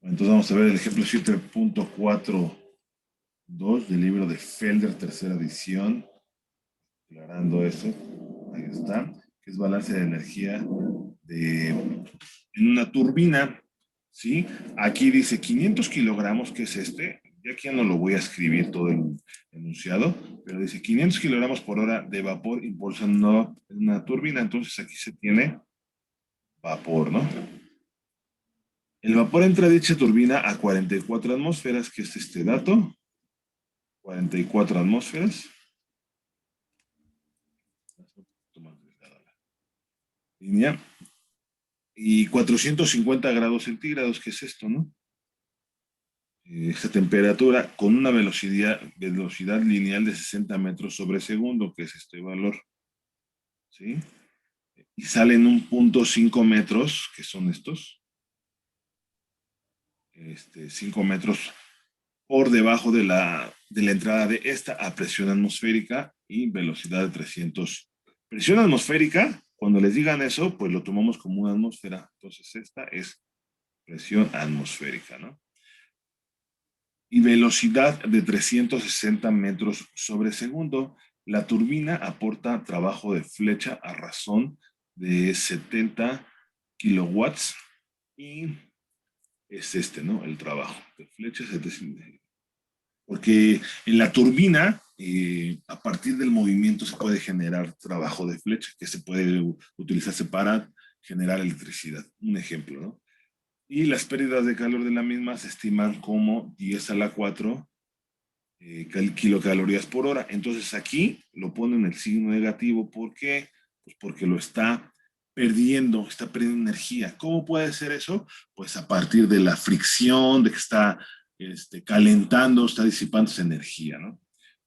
Entonces vamos a ver el ejemplo 7.42 del libro de Felder, tercera edición, aclarando eso. Ahí está, que es balance de energía en una turbina, ¿sí? Aquí dice 500 kilogramos, que es este. Yo aquí ya no lo voy a escribir todo el enunciado, pero dice 500 kilogramos por hora de vapor impulsando una turbina. Entonces aquí se tiene vapor, ¿no? El vapor entra a dicha turbina a 44 atmósferas, que es este dato. 44 atmósferas. Línea. Y 450 grados centígrados, que es esto, ¿no? Esta temperatura con una velocidad lineal de 60 metros sobre segundo, que es este valor, ¿sí? Y salen 1.5 metros, que son estos, 5 metros por debajo de la entrada de esta a presión atmosférica y velocidad de 300. Presión atmosférica, cuando les digan eso, pues lo tomamos como una atmósfera. Entonces esta es presión atmosférica, ¿no? Y velocidad de 360 metros sobre segundo. La turbina aporta trabajo de flecha a razón de 70 kilowatts y es ¿no? El trabajo de flecha 700. Porque en la turbina, a partir del movimiento se puede generar trabajo de flecha que se puede utilizarse para generar electricidad. Un ejemplo, ¿no? Y las pérdidas de calor de la misma se estiman como 10 a la 4 kilocalorías por hora. Entonces aquí lo ponen el signo negativo. ¿Por qué? Pues porque lo está perdiendo energía. ¿Cómo puede ser eso? Pues a partir de la fricción, de que está calentando, está disipando esa energía, ¿no?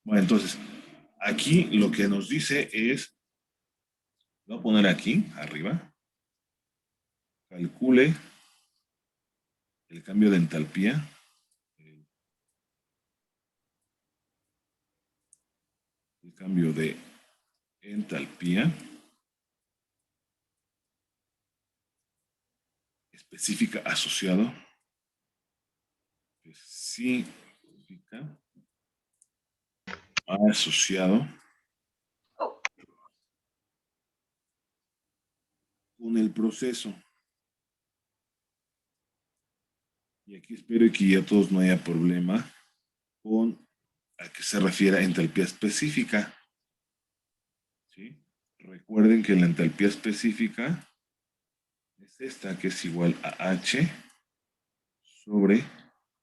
Bueno, entonces aquí lo que nos dice es, lo voy a poner aquí, arriba, calcule el cambio de entalpía, el cambio de entalpía específica asociado, específica asociado con el proceso. Y aquí espero que ya todos no haya problema con a qué se refiere a entalpía específica. ¿Sí? Recuerden que la entalpía específica es esta, que es igual a H sobre,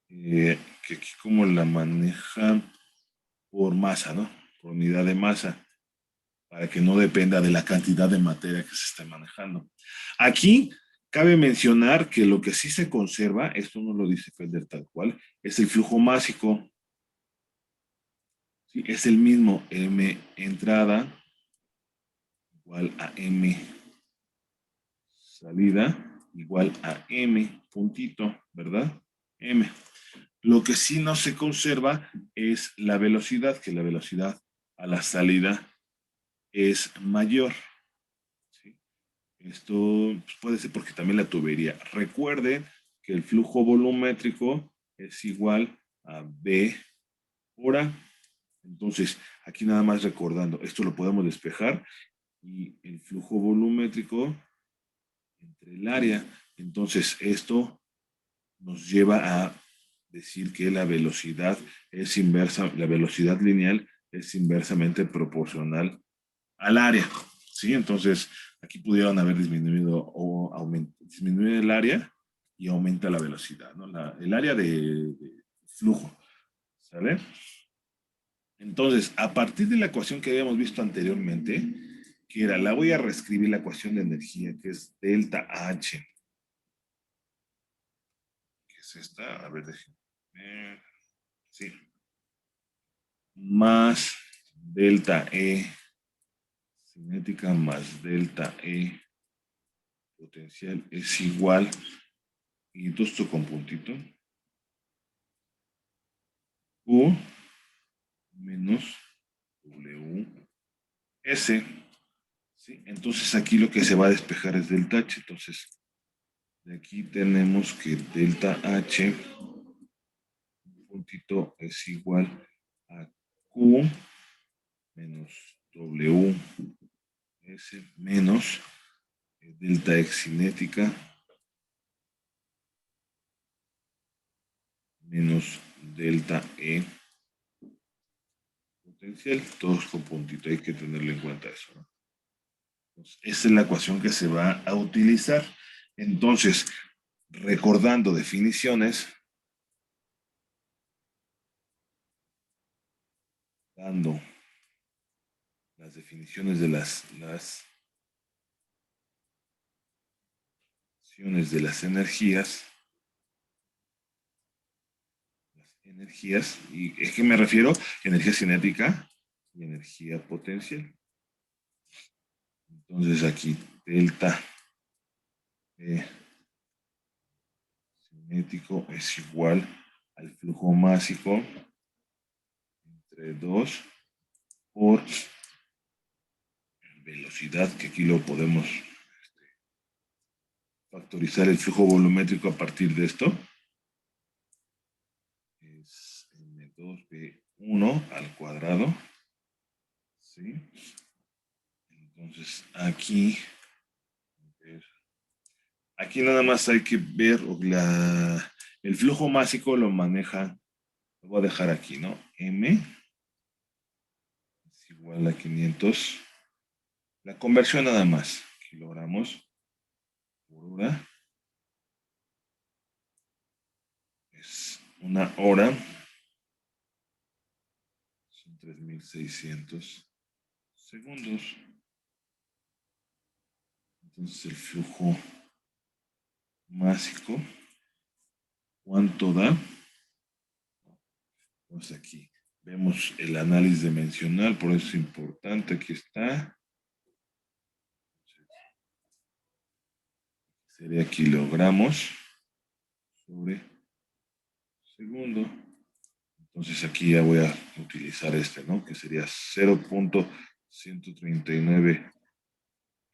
que aquí como la manejan por masa, ¿no? Por unidad de masa, para que no dependa de la cantidad de materia que se esté manejando. Aquí cabe mencionar que lo que sí se conserva, esto no lo dice Felder tal cual, es el flujo másico. ¿Sí? Es el mismo M entrada igual a M salida igual a M puntito, ¿verdad? M. Lo que sí no se conserva es la velocidad, que la velocidad a la salida es mayor. ¿Sí? Esto pues, puede ser porque también la tubería. Recuerden que el flujo volumétrico es igual a B por A. Entonces, aquí nada más recordando, esto lo podemos despejar y el flujo volumétrico entre el área. Entonces, esto nos lleva a decir que la velocidad es inversa, la velocidad lineal es inversamente proporcional al área. ¿Sí? Entonces, aquí pudieron haber disminuido o disminuir el área y aumenta la velocidad, ¿no? El área de flujo. ¿Sale? Entonces, a partir de la ecuación que habíamos visto anteriormente, que era, la voy a reescribir la ecuación de energía, que es delta H, que es esta, a ver, déjenme ver, sí, más delta E cinética más delta E potencial es igual, y todo esto con puntito, U menos W S. ¿Sí? Entonces aquí lo que se va a despejar es delta H, entonces De aquí tenemos que delta H, un puntito es igual a Q menos W S menos delta X cinética menos delta E potencial, todos con puntito, hay que tenerlo en cuenta eso, ¿no? Entonces, esa es la ecuación que se va a utilizar. Entonces, recordando definiciones, dando las definiciones de las energías, y es que me refiero a energía cinética y energía potencial. Entonces aquí delta E cinético es igual al flujo másico entre 2 por velocidad, que aquí lo podemos factorizar el flujo volumétrico a partir de esto. Es M2B1 al cuadrado. ¿Sí? Entonces aquí nada más hay que ver el flujo másico lo maneja, lo voy a dejar aquí, ¿no? M es igual a 500. La conversión nada más, kilogramos por hora. Es una hora. Son 3600 segundos. Entonces el flujo másico, ¿cuánto da? Pues aquí vemos el análisis dimensional, por eso es importante, aquí está. Sería kilogramos sobre segundo. Entonces aquí ya voy a utilizar este, ¿no? Que sería 0.139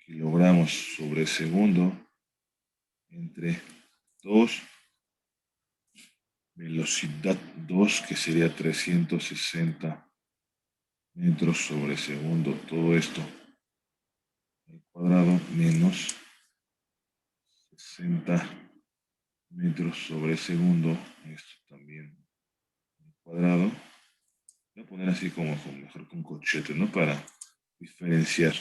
kilogramos sobre segundo entre 2, velocidad 2, que sería 360 metros sobre segundo. Todo esto al cuadrado menos 60 metros sobre segundo. Esto también al cuadrado. Voy a poner así como mejor con cochete, ¿no? Para diferenciar.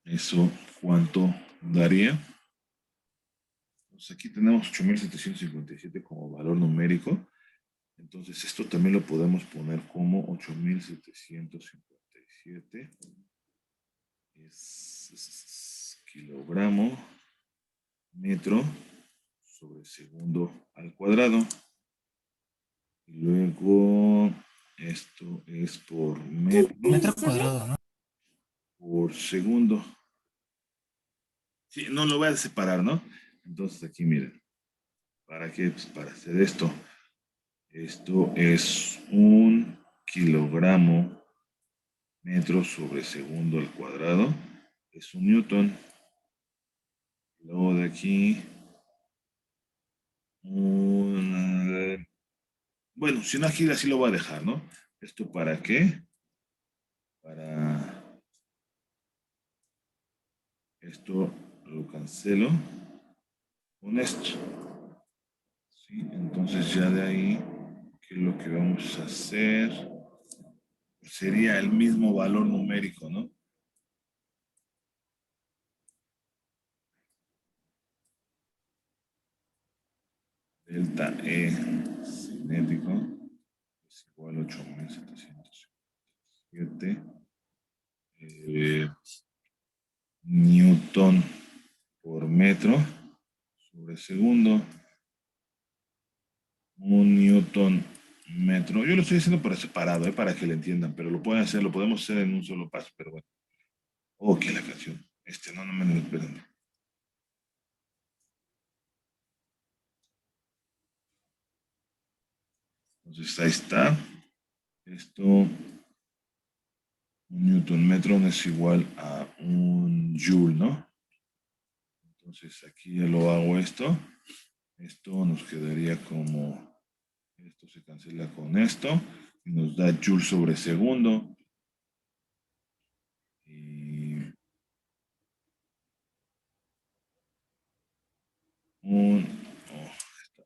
¿Eso cuánto daría? Pues aquí tenemos 8.757 como valor numérico. Entonces esto también lo podemos poner como 8.757 es kilogramo metro sobre segundo al cuadrado. Y luego esto es por metro cuadrado, ¿no? por segundo. Sí, no lo voy a separar, ¿no? Entonces aquí miren, ¿para qué? Pues para hacer esto. Esto es un kilogramo metro sobre segundo al cuadrado. Es un newton. Luego de aquí, bueno, si no aquí así lo voy a dejar, ¿no? ¿Esto para qué? Para esto lo cancelo con esto. ¿Sí? Entonces ya de ahí, ¿qué es lo que vamos a hacer? Sería el mismo valor numérico, ¿no? Delta E cinético es igual a 8.707 newton por metro sobre segundo. Un newton metro. Yo lo estoy haciendo por separado, para que lo entiendan, pero lo pueden hacer, lo podemos hacer en un solo paso, pero bueno. Ok, la canción. No me lo esperan. Entonces ahí está. Esto Un newton metro es igual a un joule, ¿no? Entonces aquí ya lo hago esto. Esto nos quedaría como, esto se cancela con esto y nos da joule sobre segundo. Y un,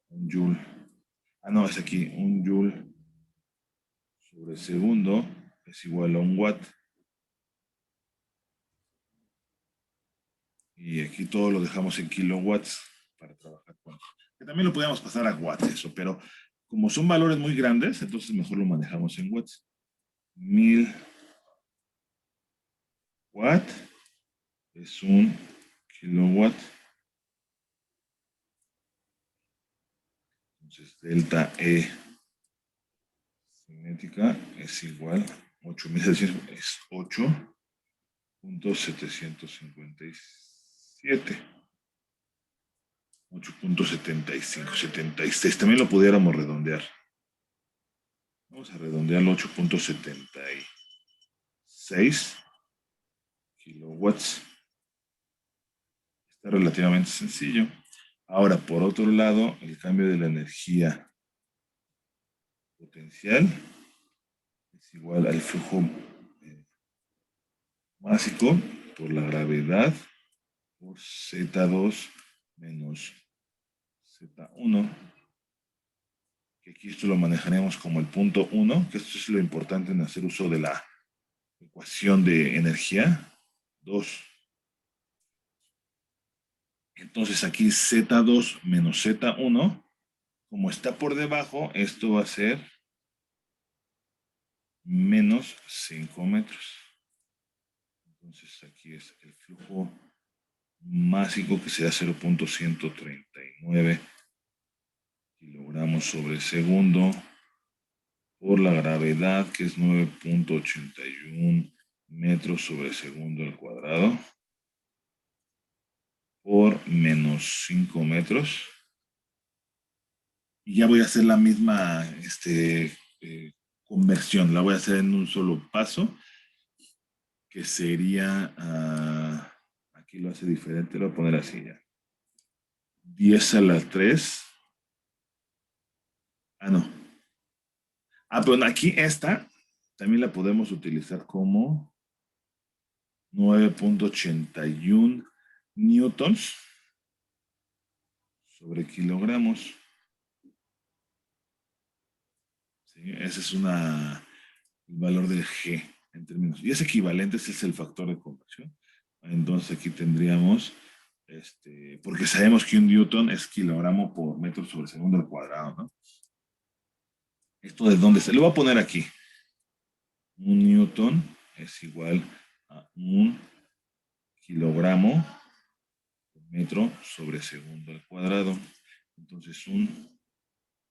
un joule. Ah, no, es aquí, un joule sobre segundo es igual a un watt. Y aquí todo lo dejamos en kilowatts para trabajar con. Que también lo podríamos pasar a watts eso, pero como son valores muy grandes, entonces mejor lo manejamos en watts. 1000 watt es un kilowatt. Entonces delta E cinética es igual a 8600, es 8.757. 8.75, 76. También lo pudiéramos redondear. Vamos a redondearlo 8.76 kilowatts. Está relativamente sencillo. Ahora, por otro lado, el cambio de la energía potencial es igual al flujo másico por la gravedad por Z2 menos Z1, que aquí esto lo manejaremos como el punto 1, que esto es lo importante en hacer uso de la ecuación de energía. 2. Entonces aquí Z2 menos Z1, como está por debajo, esto va a ser menos 5 metros. Entonces aquí es el flujo másico que será 0.139 kilogramos sobre segundo por la gravedad que es 9.81 metros sobre segundo al cuadrado por menos 5 metros. Y ya voy a hacer la misma conversión, la voy a hacer en un solo paso, que sería, aquí lo hace diferente, lo voy a poner así ya. 10 a la 3. Ah, no. Ah, pero aquí esta también la podemos utilizar como 9.81 newtons sobre kilogramos. ¿Sí? Ese es el valor del G en términos. Y es equivalente, ese es el factor de conversión. Entonces aquí tendríamos, porque sabemos que un newton es kilogramo por metro sobre segundo al cuadrado, ¿no? ¿Esto de dónde se lo voy a poner aquí? Un newton es igual a un kilogramo por metro sobre segundo al cuadrado. Entonces un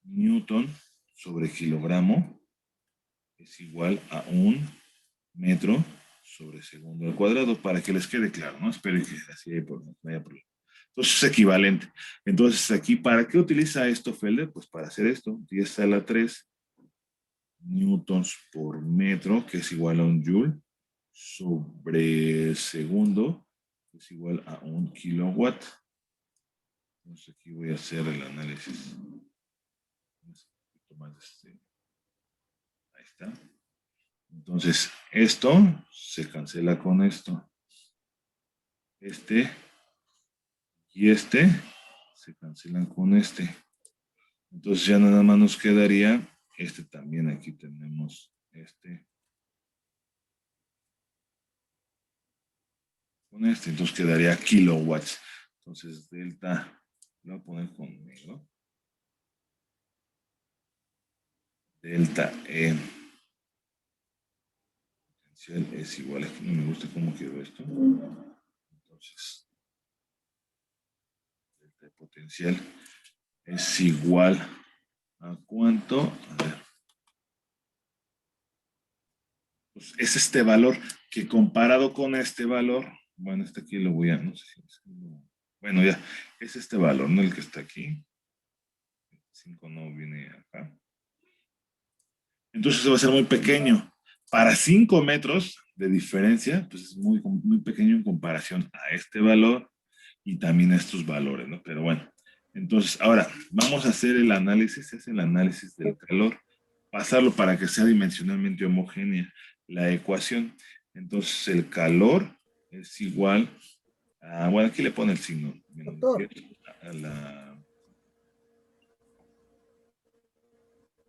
newton sobre kilogramo es igual a un metro sobre segundo al cuadrado, para que les quede claro, ¿no? Espero que así no haya problema. Entonces es equivalente. Entonces aquí, ¿para qué utiliza esto Felder? Pues para hacer esto, 10 a la 3 newtons por metro, que es igual a un joule, sobre segundo, que es igual a un kilowatt. Entonces aquí voy a hacer el análisis. Ahí está. Entonces, esto se cancela con esto. Este y este se cancelan con este. Entonces ya nada más nos quedaría este también. Aquí tenemos este con este. Entonces quedaría kilowatts. Entonces delta, lo voy a poner conmigo. Delta E potencial es igual. Aquí no me gusta cómo quedó esto. Entonces, delta E potencial es igual a ¿cuánto? A ver. Pues es este valor que comparado con este valor, bueno, este aquí lo voy a, no sé si es, bueno, ya, es este valor, ¿no? El que está aquí. 5 no viene acá. Entonces va a ser muy pequeño. Para 5 metros, de diferencia, pues es muy, muy pequeño en comparación a este valor y también a estos valores, ¿no? Pero bueno, entonces ahora vamos a hacer el análisis, es el análisis del calor, pasarlo para que sea dimensionalmente homogénea la ecuación. Entonces el calor es igual a, bueno, aquí le pone el signo, menos 10 a la,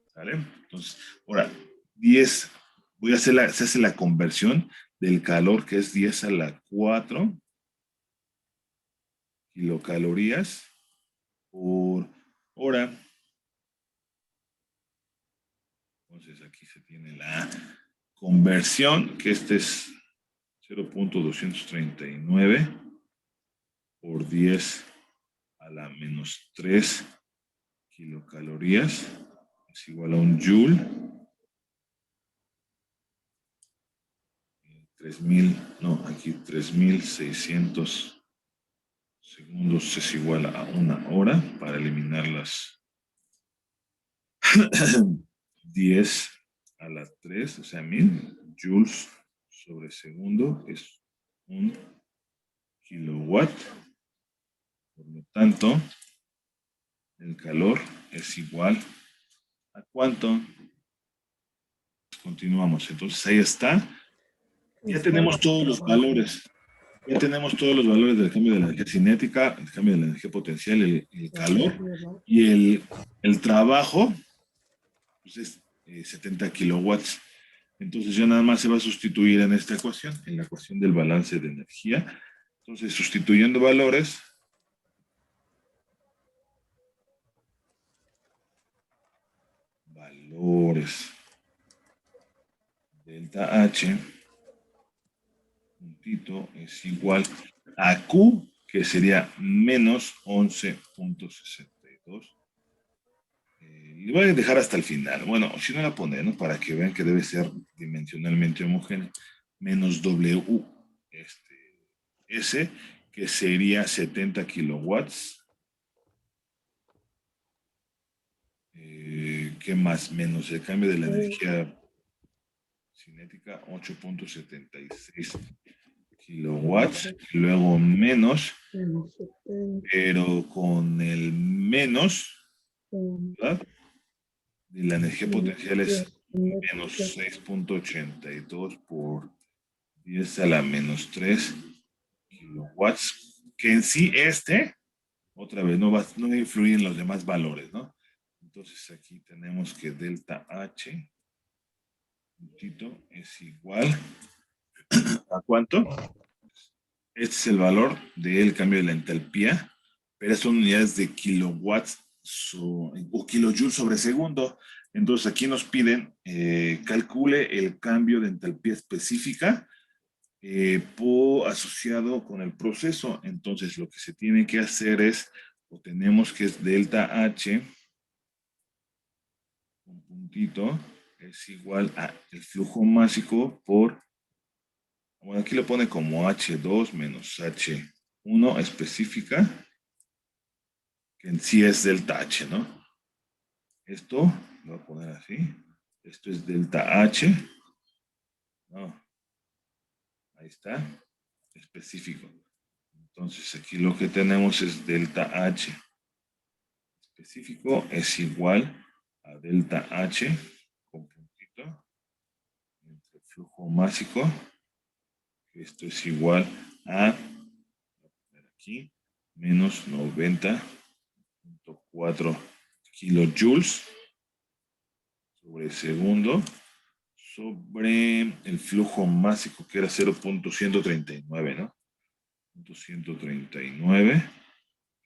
¿sale? Entonces, ahora, 10, voy a hacer se hace la conversión del calor, que es 10 a la 4 kilocalorías por hora. Entonces, aquí se tiene la conversión, que este es 0.239 por 10 a la menos 3 kilocalorías, es igual a un joule. 3000, no, aquí 3600 segundos es igual a una hora para eliminar las 10 a la 3, o sea, 1000 joules sobre segundo es un kilowatt. Por lo tanto, el calor es igual a ¿cuánto? Continuamos. Entonces, ahí está. Ya tenemos todos los valores. Ya tenemos todos los valores del cambio de la energía cinética, el cambio de la energía potencial, el calor y el trabajo, pues es 70 kilowatts. Entonces ya nada más se va a sustituir en esta ecuación, en la ecuación del balance de energía. Entonces, sustituyendo valores, delta H, puntito, es igual a Q, que sería menos 11.62. Le voy a dejar hasta el final. Bueno, si no la pondré, ¿no? Para que vean que debe ser dimensionalmente homogéneo. Menos W, S, que sería 70 kilowatts. ¿Qué más? Menos el cambio de la energía cinética, 8.76 kilowatts. Y luego menos, pero con el menos, ¿verdad? Y la energía potencial es menos 6.82 por 10 a la menos 3 kilowatts, que en sí otra vez, no va a influir en los demás valores, ¿no? Entonces aquí tenemos que delta H es igual ¿a cuánto? Este es el valor del cambio de la entalpía, pero son unidades de kilowatts o kilojoules sobre segundo. Entonces aquí nos piden calcule el cambio de entalpía específica asociado con el proceso. Entonces lo que se tiene que hacer es, o tenemos que es delta H, un puntito, es igual a el flujo másico por, bueno, aquí lo pone como H2 menos H1 específica, que en sí es delta H, ¿no? Esto, lo voy a poner así, esto es delta H, no, ahí está, específico. Entonces aquí lo que tenemos es delta H específico es igual a delta H con puntito entre flujo másico, esto es igual a, voy a poner aquí, menos 90.4 kilojoules sobre segundo sobre el flujo másico que era 0.139, ¿no? 139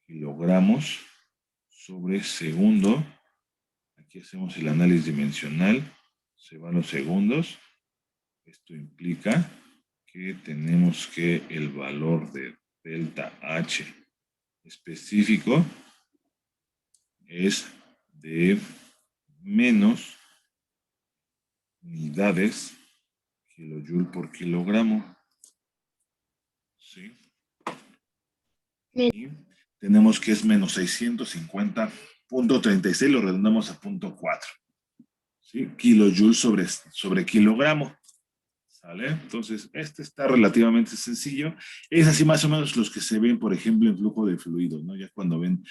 kilogramos sobre segundo. Aquí hacemos el análisis dimensional, se van los segundos. Esto implica que tenemos que el valor de delta H específico es de menos unidades kilojoule por kilogramo. ¿Sí? Y tenemos que es menos 650.36, lo redondamos a 0.4. ¿Sí? Kilojoule sobre kilogramo. ¿Sale? Entonces, este está relativamente sencillo. Es así más o menos los que se ven, por ejemplo, en flujo de fluidos, ¿no? Ya cuando ven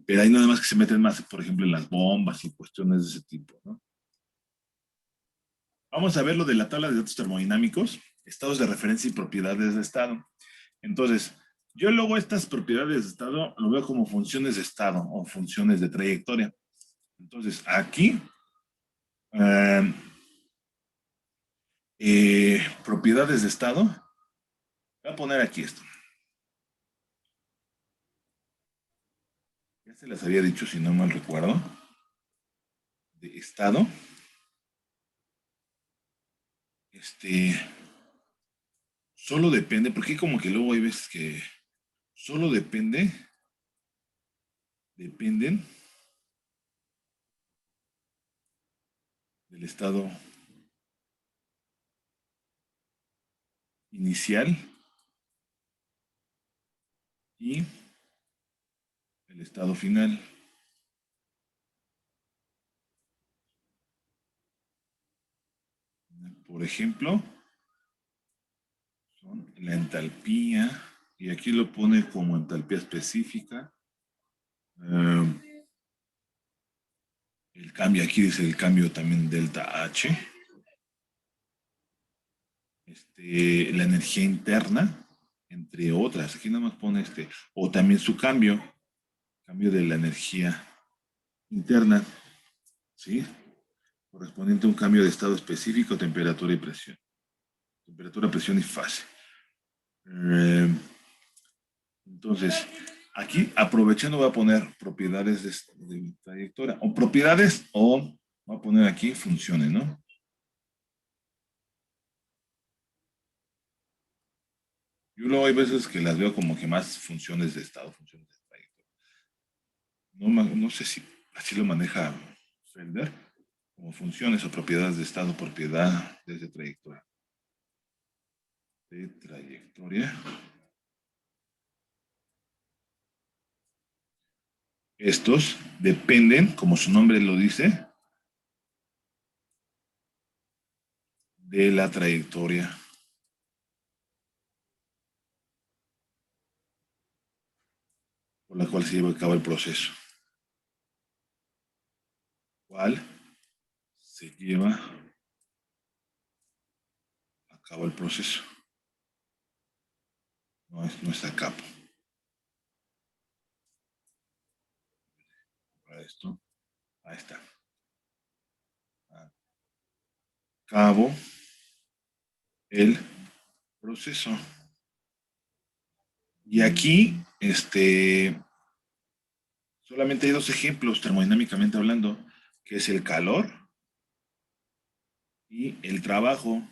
pero hay nada más que se meten más, por ejemplo, en las bombas y cuestiones de ese tipo, ¿no? Vamos a ver lo de la tabla de datos termodinámicos, estados de referencia y propiedades de estado. Entonces, yo luego estas propiedades de estado lo veo como funciones de estado o funciones de trayectoria. Entonces, aquí, eh, propiedades de estado, voy a poner aquí esto. Ya se las había dicho, si no mal recuerdo, de estado. Este, solo depende, porque como que luego hay veces que solo dependen del estado inicial y el estado final. Por ejemplo, son la entalpía, y aquí lo pone como entalpía específica. El cambio, aquí dice el cambio también delta H. La energía interna, entre otras. Aquí nada más pone o también su cambio de la energía interna, ¿sí? Correspondiente a un cambio de estado específico, temperatura y presión. Temperatura, presión y fase. Entonces, aquí aprovechando voy a poner propiedades de trayectoria, o propiedades, o voy a poner aquí funciones, ¿no? Yo luego hay veces que las veo como que más funciones de estado, funciones de trayectoria. No sé si así lo maneja Felder, como funciones o propiedades de estado, propiedades de trayectoria. De trayectoria. Estos dependen, como su nombre lo dice, de la trayectoria por la cual se lleva a cabo el proceso. ¿Cuál se lleva a cabo el proceso? No está capo. Para esto, ahí está. A cabo el proceso. Y aquí, solamente hay dos ejemplos termodinámicamente hablando, que es el calor y el trabajo.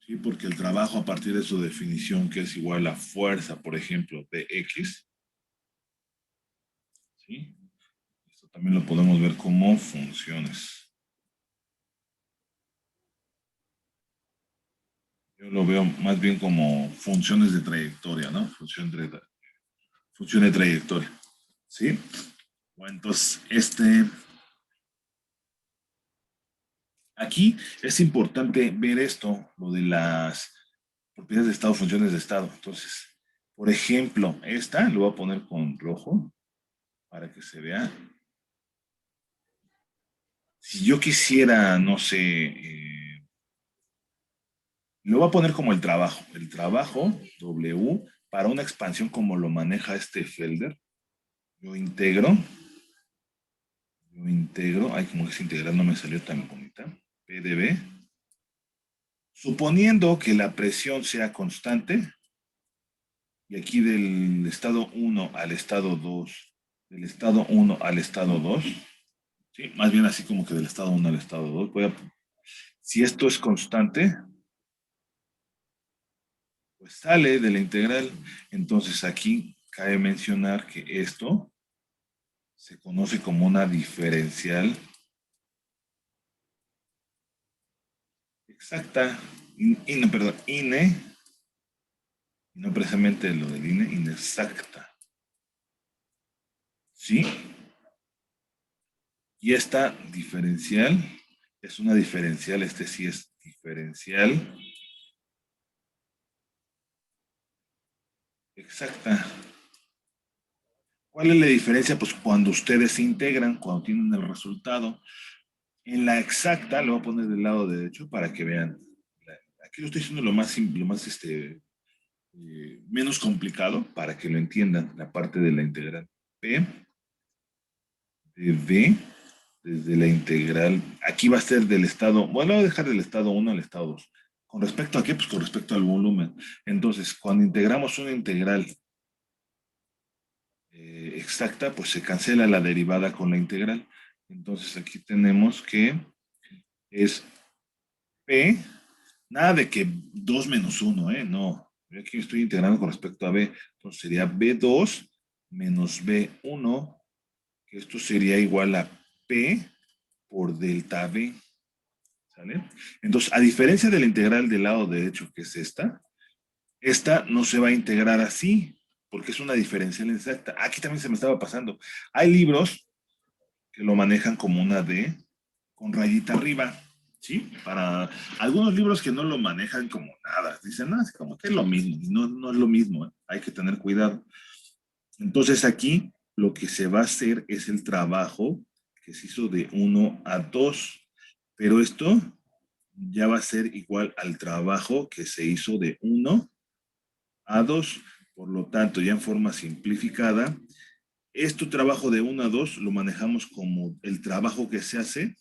Sí, porque el trabajo a partir de su definición, que es igual a fuerza, por ejemplo, de X, ¿sí? Esto también lo podemos ver como funciones. Yo lo veo más bien como funciones de trayectoria, ¿no? Función de trayectoria, ¿sí? Bueno, entonces, aquí es importante ver esto, lo de las propiedades de estado, funciones de estado. Entonces, por ejemplo, esta lo voy a poner con rojo para que se vea. Si yo quisiera, no sé, lo voy a poner como el trabajo W para una expansión como lo maneja este Felder. Yo integro, ay, como es integral no me salió tan bonita, PdB, suponiendo que la presión sea constante, y aquí del estado 1 al estado 2, del estado 1 al estado 2, ¿sí? Más bien así como que del estado 1 al estado 2, si esto es constante, pues sale de la integral. Entonces aquí cabe mencionar que esto se conoce como una diferencial exacta, perdón, no precisamente lo del inexacta. ¿Sí? Y esta diferencial es una diferencial, sí es diferencial exacta. ¿Cuál es la diferencia? Pues cuando ustedes se integran, cuando tienen el resultado. En la exacta, lo voy a poner del lado derecho para que vean. Aquí lo estoy haciendo lo más menos complicado para que lo entiendan, la parte de la integral. P de V desde la integral. Aquí va a ser del estado, bueno, voy a dejar del estado 1 al estado 2. ¿Con respecto a qué? Pues con respecto al volumen. Entonces, cuando integramos una integral exacta, pues se cancela la derivada con la integral. Entonces aquí tenemos que es P, nada de que 2 menos 1, ¿eh? No. Yo aquí estoy integrando con respecto a B. Entonces sería B2 menos B1, que esto sería igual a P por delta B. ¿Sale? Entonces, a diferencia de la integral del lado derecho, que es esta no se va a integrar así, porque es una diferencial exacta. Aquí también se me estaba pasando. Hay libros que lo manejan como una D con rayita arriba, ¿sí? Para algunos libros que no lo manejan como nada, dicen, no, es como que es lo mismo, no, no es lo mismo, ¿eh? Hay que tener cuidado. Entonces aquí lo que se va a hacer es el trabajo que se hizo de 1 a 2, pero esto ya va a ser igual al trabajo que se hizo de 1 a 2. Por lo tanto, ya en forma simplificada, este trabajo de 1 a 2 lo manejamos como el trabajo que se hace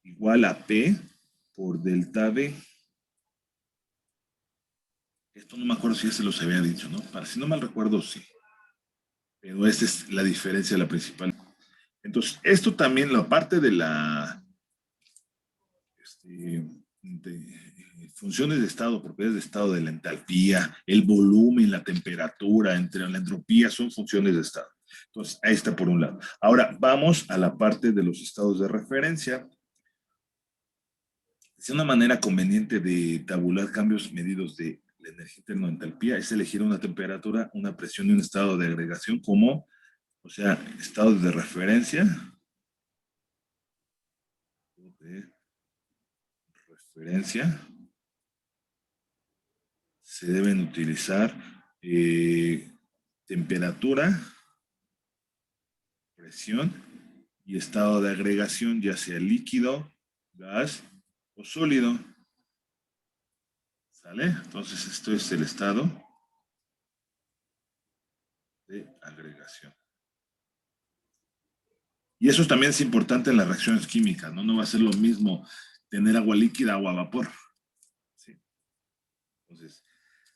igual a P por delta B. Esto no me acuerdo si ya se los había dicho, ¿no? Para, si no mal recuerdo, sí. Pero esta es la diferencia, la principal. Entonces, esto también, la parte de la funciones de estado, propiedades de estado de la entalpía, el volumen, la temperatura, entre la entropía, son funciones de estado. Entonces, ahí está por un lado. Ahora, vamos a la parte de los estados de referencia. Es una manera conveniente de tabular cambios medidos de la energía interna entalpía es elegir una temperatura, una presión y un estado de agregación como, o sea, estados de referencia, se deben utilizar temperatura, presión y estado de agregación, ya sea líquido, gas o sólido. ¿Sale? Entonces esto es el estado de agregación. Y eso también es importante en las reacciones químicas, ¿no? No va a ser lo mismo tener agua líquida o a vapor. ¿Sí? Entonces,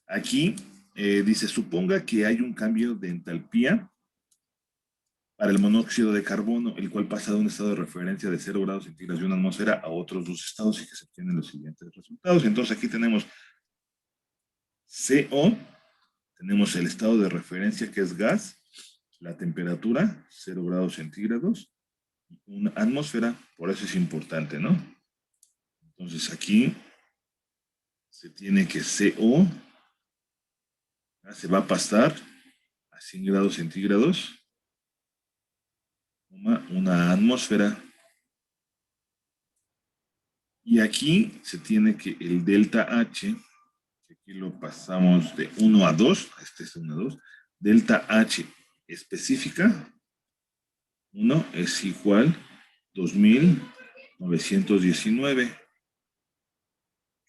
aquí dice, suponga que hay un cambio de entalpía para el monóxido de carbono, el cual pasa de un estado de referencia de 0 grados centígrados de una atmósfera a otros dos estados y que se obtienen los siguientes resultados. Entonces aquí tenemos CO, tenemos el estado de referencia que es gas, la temperatura, 0 grados centígrados, una atmósfera, por eso es importante, ¿no? Entonces aquí se tiene que CO se va a pasar a 100 grados centígrados, una atmósfera. Y aquí se tiene que el delta H, que aquí lo pasamos de 1 a 2, este es 1 a 2, delta H específica, 1 es igual 2919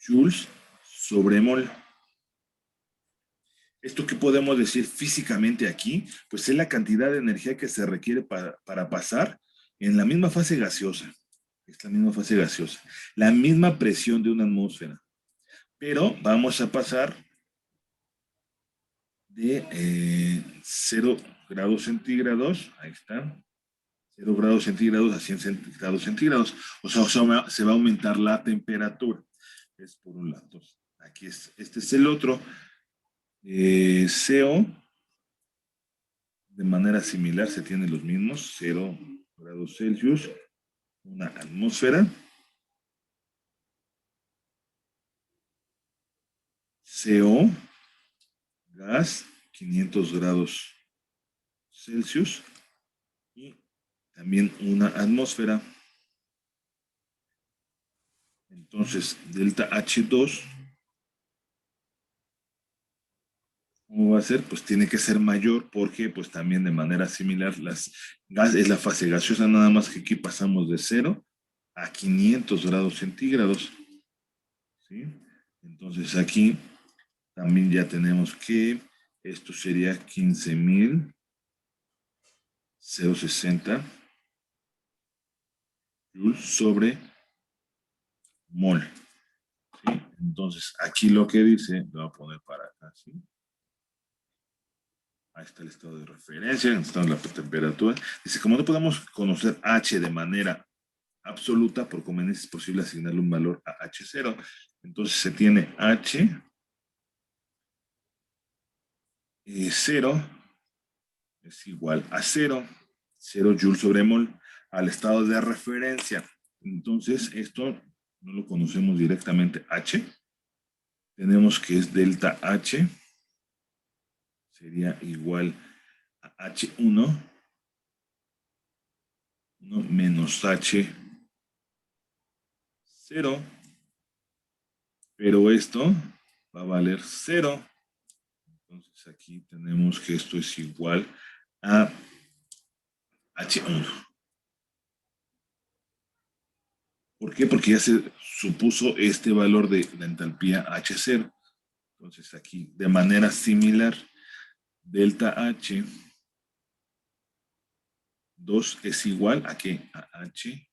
joules sobre mol. ¿Esto qué podemos decir físicamente aquí? Pues es la cantidad de energía que se requiere para pasar en la misma fase gaseosa. Es la misma fase gaseosa. La misma presión de una atmósfera. Pero vamos a pasar de 0 grados centígrados, ahí está, 0 grados centígrados a 100 grados centígrados. O sea, se va a aumentar la temperatura. Es por un lado. Entonces, aquí este es el otro. CO, de manera similar, se tienen los mismos, 0 grados Celsius, una atmósfera. CO, gas, 500 grados Celsius y también una atmósfera. Entonces, delta H2, ¿cómo va a ser? Pues tiene que ser mayor porque pues también de manera similar es la fase gaseosa, nada más que aquí pasamos de 0 a 500 grados centígrados, ¿sí? Entonces aquí también ya tenemos que esto sería 15.060 joules sobre mol, ¿sí? Entonces aquí lo que dice, lo voy a poner para acá, ¿sí? Ahí está el estado de referencia, está la temperatura. Dice, como no podemos conocer H de manera absoluta, por conveniencia es posible asignarle un valor a H0. Entonces se tiene H0 es igual a 0 joules sobre mol al estado de referencia. Entonces esto no lo conocemos directamente H. Tenemos que es delta H sería igual a H1 menos H0, pero esto va a valer 0. Entonces aquí tenemos que esto es igual a H1. ¿Por qué? Porque ya se supuso este valor de la entalpía H0. Entonces aquí, de manera similar, delta H2 es igual a ¿qué? A H2,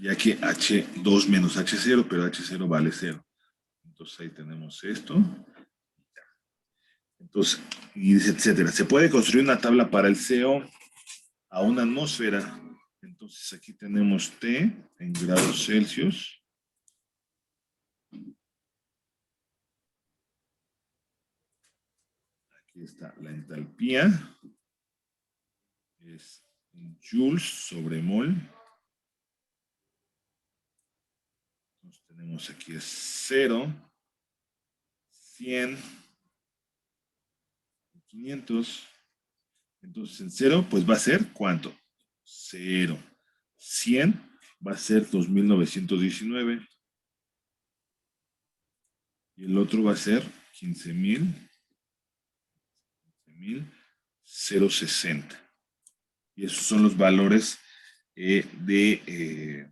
ya que H2 menos H0, pero H0 vale 0. Entonces ahí tenemos esto. Entonces, y etcétera. Se puede construir una tabla para el CO a una atmósfera. Entonces aquí tenemos T en grados Celsius. Aquí está la entalpía. Es joules sobre mol. Entonces tenemos aquí es 0, 100, 500. Entonces en 0 pues va a ser ¿cuánto? 0. 100 va a ser 2.919. Y el otro va a ser 15.060. Y esos son los valores de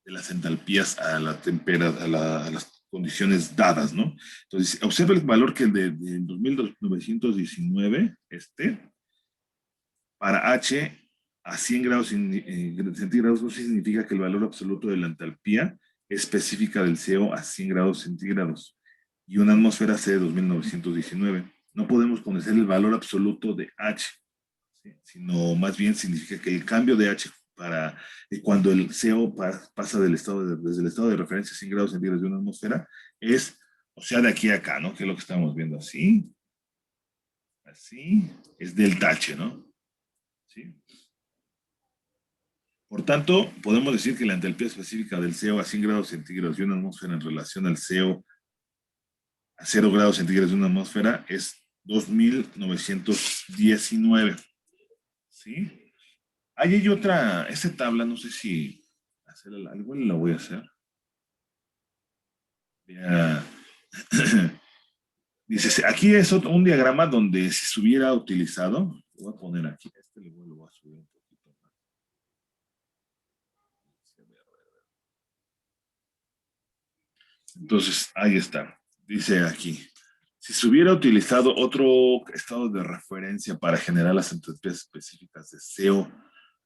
las entalpías a la temperatura, a las condiciones dadas, ¿no? Entonces, observa el valor que el de 2.919, para H a 100 grados centígrados, no significa que el valor absoluto de la entalpía específica del CO a 100 grados centígrados y una atmósfera C de 2.919. No podemos conocer el valor absoluto de H, ¿sí? Sino más bien significa que el cambio de H para cuando el CO pasa desde el estado de referencia a 100 grados centígrados de una atmósfera es, o sea, de aquí a acá, ¿no? Que es lo que estamos viendo así, así, es delta H, ¿no? ¿Sí? Por tanto, podemos decir que la entalpía específica del CO a 100 grados centígrados de una atmósfera en relación al CO a 0 grados centígrados de una atmósfera es 2.919. ¿Sí? Ahí hay otra, esa tabla, no sé si hacerla, igual la voy a hacer. Ya. Dice, aquí es un diagrama donde si se hubiera utilizado, lo voy a poner aquí, lo voy a subir un poquito más. Entonces, ahí está. Dice aquí, si se hubiera utilizado otro estado de referencia para generar las entalpías específicas de CO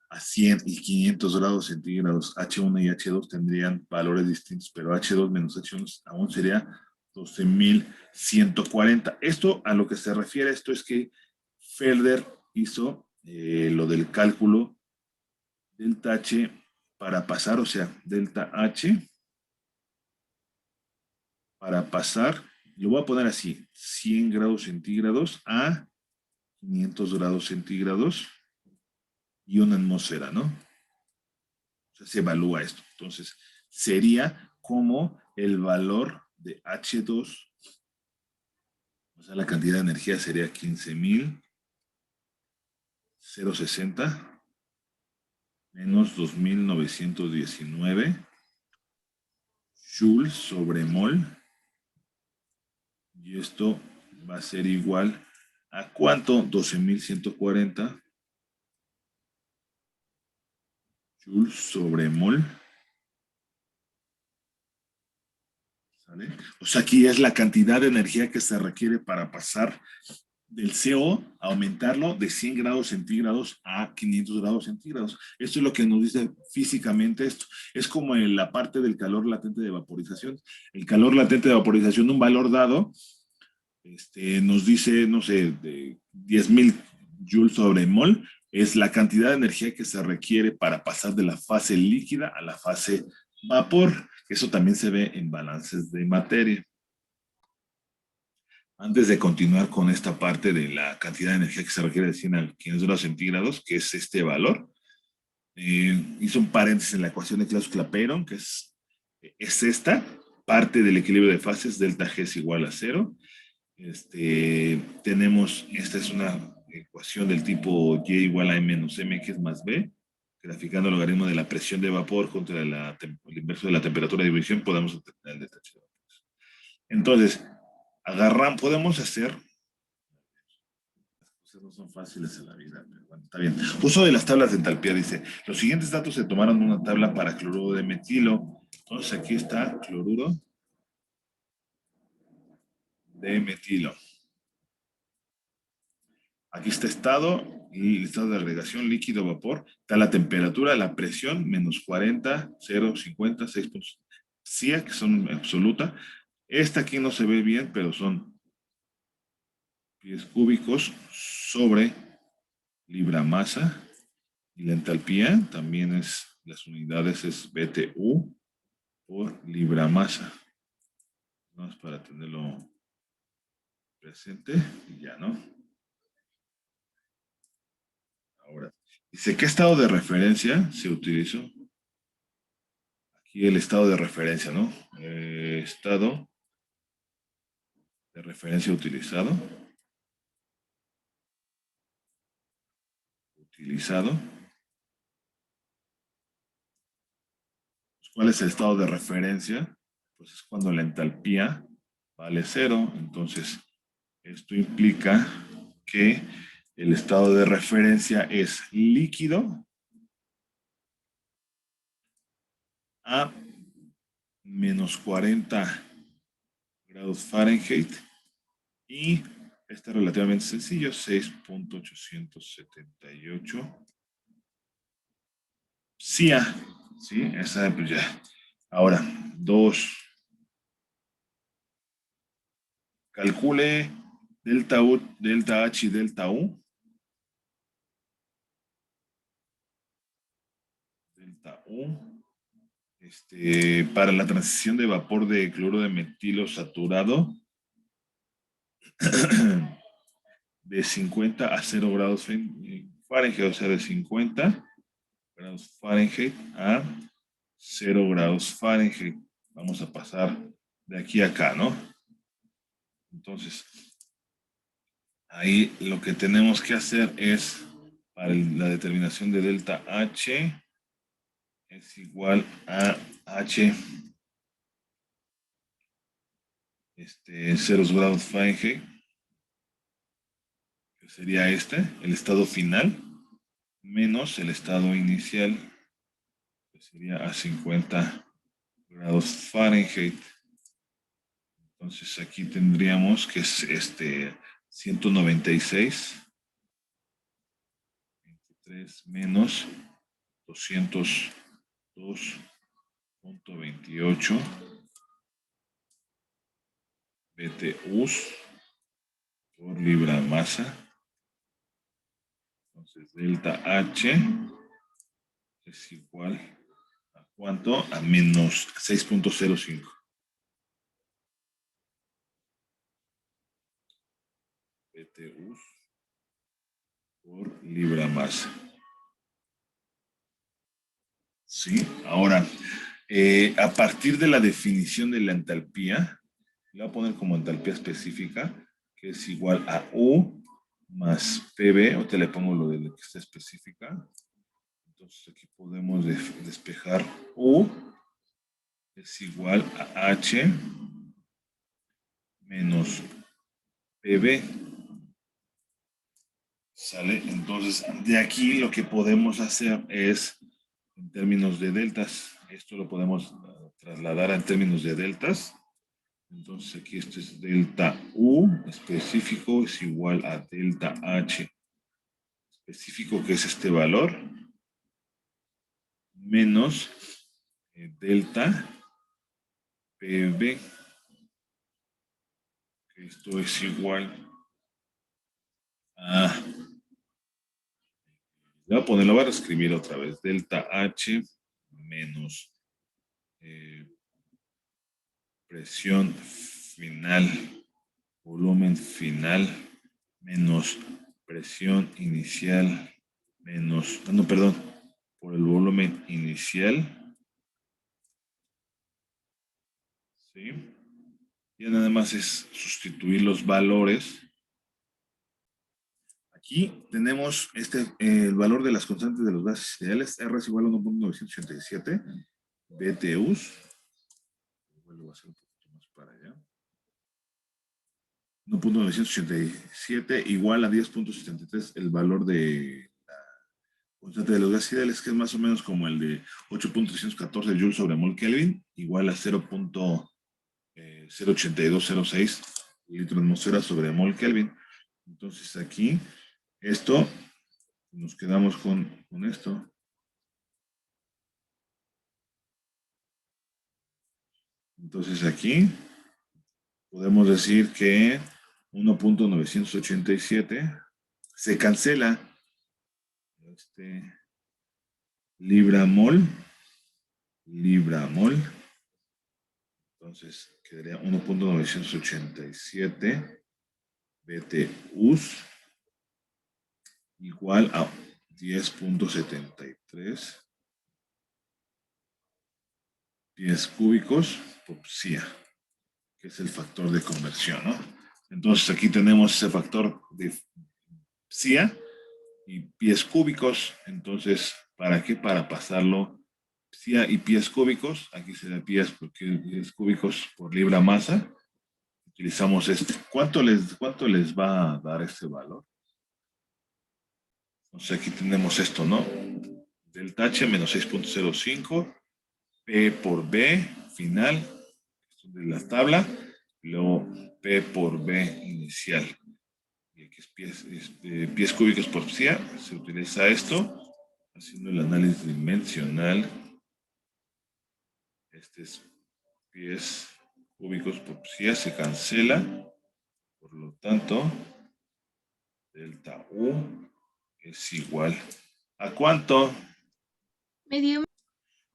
a 100 y 500 grados centígrados, H1 y H2 tendrían valores distintos, pero H2 menos H1 aún sería 12.140. Esto a lo que se refiere, esto es que Felder hizo lo del cálculo delta H para pasar, o sea, delta H para pasar, lo voy a poner así, 100 grados centígrados a 500 grados centígrados y una atmósfera, ¿no? O sea, se evalúa esto. Entonces, sería como el valor de H2, o sea, la cantidad de energía sería 15.060 menos 2919 joules sobre mol. Y esto va a ser igual a ¿cuánto? 12.140 joules sobre mol. ¿Sale? O sea, aquí es la cantidad de energía que se requiere para pasar del CO, aumentarlo de 100 grados centígrados a 500 grados centígrados. Esto es lo que nos dice físicamente esto. Es como en la parte del calor latente de vaporización. El calor latente de vaporización, un valor dado, nos dice, no sé, de 10.000 joules sobre mol, es la cantidad de energía que se requiere para pasar de la fase líquida a la fase vapor. Eso también se ve en balances de materia. Antes de continuar con esta parte de la cantidad de energía que se requiere de 100 a 500 grados centígrados, que es este valor, hizo un paréntesis en la ecuación de Claus-Clapeyron, que es esta, parte del equilibrio de fases, delta G es igual a cero. Tenemos, esta es una ecuación del tipo Y igual a M menos MX más B, graficando el logaritmo de la presión de vapor contra el inverso de la temperatura de ebullición, podemos obtener el delta H. Entonces, podemos hacer, las cosas no son fáciles en la vida, pero bueno, está bien. Uso de las tablas de entalpía, dice, los siguientes datos se tomaron en una tabla para cloruro de metilo. Entonces aquí está cloruro de metilo. Aquí está estado y el estado de agregación líquido vapor. Está la temperatura, la presión, menos 40, 0, 50, 6 puntos. Sí, que son absoluta. Esta aquí no se ve bien, pero son pies cúbicos sobre libra masa. Y la entalpía también es, las unidades es BTU por libra masa. Vamos para tenerlo presente y ya, ¿no? Ahora, dice, ¿qué estado de referencia se utilizó? Aquí el estado de referencia, ¿no? Estado de referencia utilizado. Utilizado. ¿Cuál es el estado de referencia? Pues es cuando la entalpía vale cero. Entonces, esto implica que el estado de referencia es líquido a menos 40 grados Fahrenheit y está relativamente sencillo, 6.878 CIA, ¿sí? Esa pues ya. Ahora, 2. Calcule delta U, delta H y delta U. Delta U. Para la transición de vapor de cloro de metilo saturado de 50 a 0 grados Fahrenheit, o sea, de 50 grados Fahrenheit a 0 grados Fahrenheit. Vamos a pasar de aquí a acá, ¿no? Entonces, ahí lo que tenemos que hacer es, para la determinación de delta H, es igual a H 0 grados Fahrenheit, que sería el estado final, menos el estado inicial, que sería a 50 grados Fahrenheit. Entonces aquí tendríamos que es 196, 23 menos 202.28 BTUs por libra masa. Entonces delta H es igual a ¿cuánto? A menos 6.05. BTUs por libra masa. Sí, ahora, a partir de la definición de la entalpía, le voy a poner como entalpía específica, que es igual a U más PB, o te le pongo lo de la que está específica, Entonces aquí podemos despejar U es igual a H menos PB. ¿Sale? Entonces, de aquí lo que podemos hacer es, en términos de deltas, esto lo podemos trasladar en términos de deltas. Entonces aquí esto es delta U específico es igual a delta H específico, que es este valor, menos delta PB, que esto es igual a, lo voy a reescribir otra vez, delta H menos presión final, volumen final, menos presión inicial, menos, no, perdón, por el volumen inicial, ¿sí? Ya nada más es sustituir los valores. Aquí tenemos el valor de las constantes de los gases ideales. R es igual a 1.987 BTUs. Vuelvo a hacer un poquito más para allá. 1.987 igual a 10.73 el valor de la constante de los gases ideales, que es más o menos como el de 8.314 joules sobre mol Kelvin, igual a 0.08206 litro de atmósfera sobre mol Kelvin. Entonces aquí, esto, nos quedamos con esto. Entonces aquí podemos decir que 1.987 se cancela libra mol. Entonces quedaría 1.987 BTUs igual a 10.73 pies cúbicos por psia, que es el factor de conversión, ¿no? Entonces aquí tenemos ese factor de psia y pies cúbicos. Entonces, ¿para qué? Para pasarlo psia y pies cúbicos. Aquí será pies cúbicos por libra masa. Utilizamos este. ¿Cuánto les va a dar este valor? Entonces aquí tenemos esto, ¿no? Delta H menos 6.05, P por B final, esto de la tabla, luego P por B inicial. Y aquí es pies cúbicos por psia, se utiliza esto, haciendo el análisis dimensional. Este es pies cúbicos por psia, se cancela, por lo tanto, delta U es igual ¿a cuánto? Medio.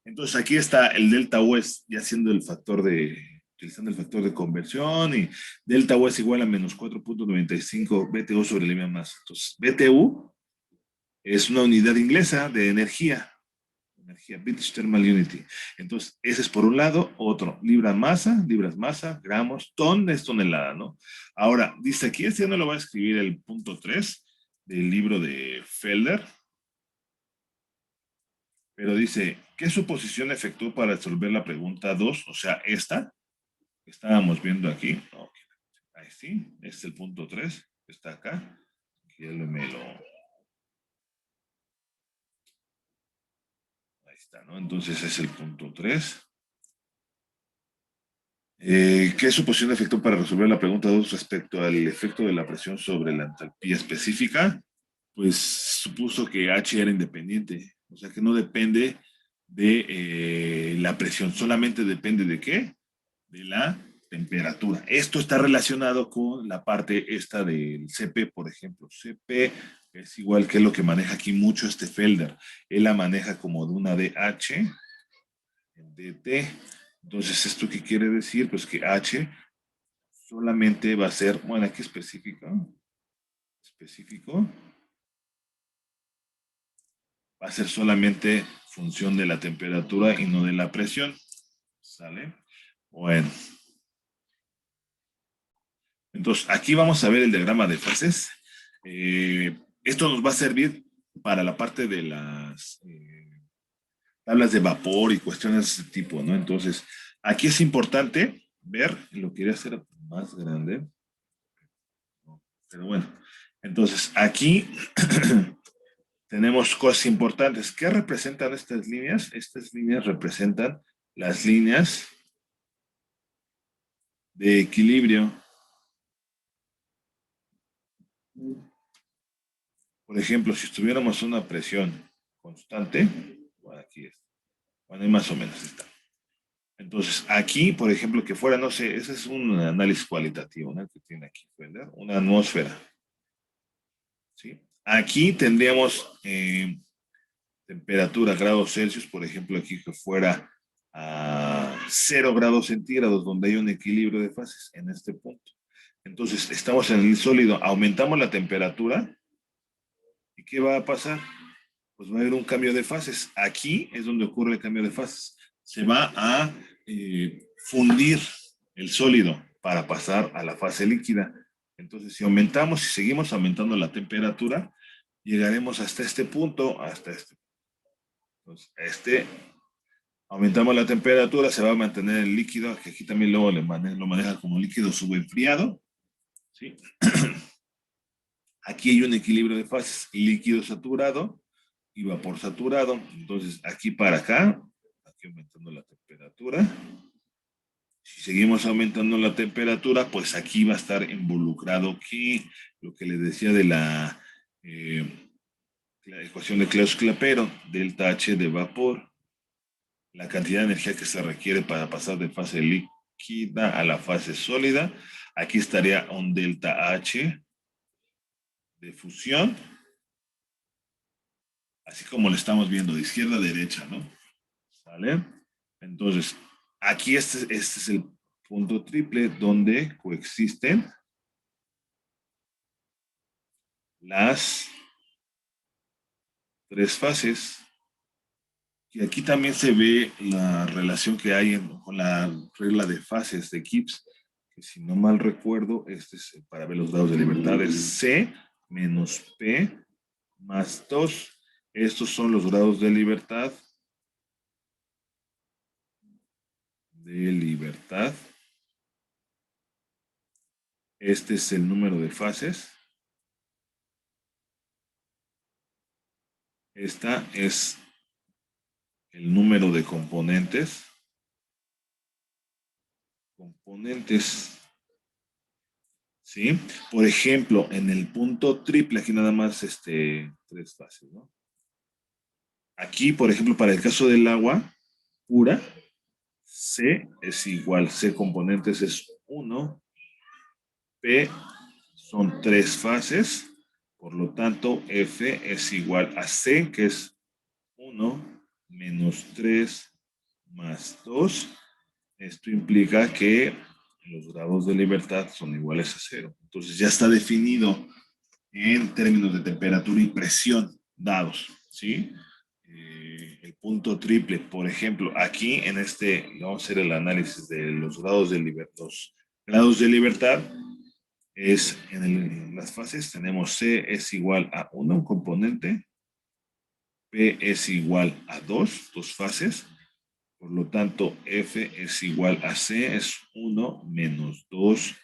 Entonces aquí está el delta U es ya siendo utilizando el factor de conversión, y delta U es igual a menos 4.95 BTU sobre la masa. Entonces BTU es una unidad inglesa de energía, British Thermal Unity. Entonces ese es por un lado. Otro, libras masa, gramos, ton es tonelada, ¿no? Ahora, dice aquí, ya no lo voy a escribir el punto 3 del libro de Felder, pero dice, ¿qué suposición efectuó para resolver la pregunta 2? O sea, esta que estábamos viendo aquí. Okay. Ahí sí, este es el punto 3, está acá. Aquí ahí está, ¿no? Entonces es el punto 3. ¿Qué suposición efectuó para resolver la pregunta 2 respecto al efecto de la presión sobre la entalpía específica? Pues supuso que H era independiente, o sea que no depende de la presión, solamente depende de ¿qué? De la temperatura. Esto está relacionado con la parte esta del CP, por ejemplo. CP es igual que lo que maneja aquí mucho Felder. Él la maneja como de una DH en DT. Entonces, ¿esto qué quiere decir? Pues que H solamente va a ser, bueno, aquí específico, va a ser solamente función de la temperatura y no de la presión. ¿Sale? Bueno. Entonces, aquí vamos a ver el diagrama de fases. Esto nos va a servir para la parte de las tablas de vapor y cuestiones de ese tipo, ¿no? Entonces, aquí es importante ver, lo quería hacer más grande, pero bueno, entonces aquí tenemos cosas importantes. ¿Qué representan estas líneas? Estas líneas representan las líneas de equilibrio. Por ejemplo, si tuviéramos una presión constante, bueno, aquí es, bueno, ahí más o menos está. Entonces, aquí, por ejemplo, que fuera, no sé, ese es un análisis cualitativo, ¿no? Que tiene aquí, ¿verdad? Una atmósfera, ¿sí? Aquí tendríamos temperatura, grados Celsius, por ejemplo, aquí que fuera a 0 grados centígrados, donde hay un equilibrio de fases en este punto. Entonces, estamos en el sólido, aumentamos la temperatura, ¿y qué va a pasar? Pues va a haber un cambio de fases. Aquí es donde ocurre el cambio de fases. Se va a fundir el sólido para pasar a la fase líquida. Entonces, si aumentamos, si seguimos aumentando la temperatura, llegaremos hasta este punto, hasta este. Entonces, aumentamos la temperatura, se va a mantener el líquido, que aquí también luego lo maneja como líquido subenfriado, ¿sí? Aquí hay un equilibrio de fases, líquido saturado y vapor saturado. Entonces, aquí para acá, aquí aumentando la temperatura. Si seguimos aumentando la temperatura, pues aquí va a estar involucrado aquí lo que les decía de la ecuación de Claus-Clapeyron, delta H de vapor, la cantidad de energía que se requiere para pasar de fase líquida a la fase sólida. Aquí estaría un delta H de fusión, así como lo estamos viendo de izquierda a derecha, ¿no? ¿Vale? Entonces, aquí este es el punto triple donde coexisten las tres fases. Y aquí también se ve la relación que hay con la regla de fases de Gibbs, que si no mal recuerdo, este es para ver los grados de libertad, es C menos P más 2. Estos son los grados de libertad. Este es el número de fases. Esta es el número de componentes. ¿Sí? Por ejemplo, en el punto triple, aquí nada más tres fases, ¿no? Aquí, por ejemplo, para el caso del agua pura, C es igual, C componentes es 1, P son tres fases, por lo tanto, F es igual a C, que es 1 menos 3 más 2. Esto implica que los grados de libertad son iguales a 0. Entonces ya está definido en términos de temperatura y presión dados, ¿sí? El punto triple, por ejemplo, aquí en vamos a hacer el análisis de los grados de libertad. Los grados de libertad es en las fases, tenemos C es igual a 1, un componente, P es igual a 2 fases, por lo tanto, F es igual a C, es 1 menos 2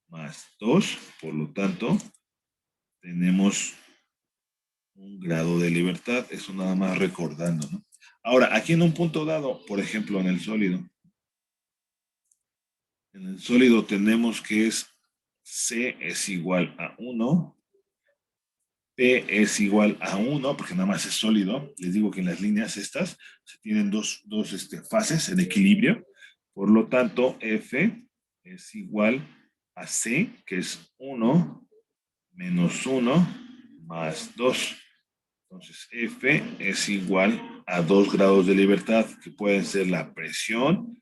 más 2. Por lo tanto, tenemos un grado de libertad. Eso nada más recordando, ¿no? Ahora, aquí en un punto dado, por ejemplo, en el sólido. En el sólido tenemos que C es igual a 1. P es igual a 1, porque nada más es sólido. Les digo que en las líneas estas se tienen dos fases en equilibrio. Por lo tanto, F es igual a C, que es 1 menos 1 más 2. Entonces, F es igual a 2 grados de libertad, que pueden ser la presión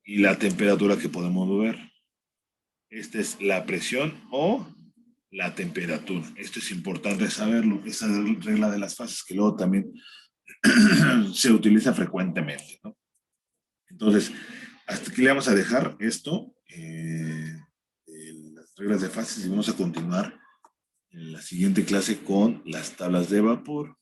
y la temperatura que podemos ver. Esta es la presión o la temperatura. Esto es importante saberlo, esa regla de las fases que luego también se utiliza frecuentemente, ¿no? Entonces, hasta aquí le vamos a dejar esto, las reglas de fases, y vamos a continuar en la siguiente clase con las tablas de vapor.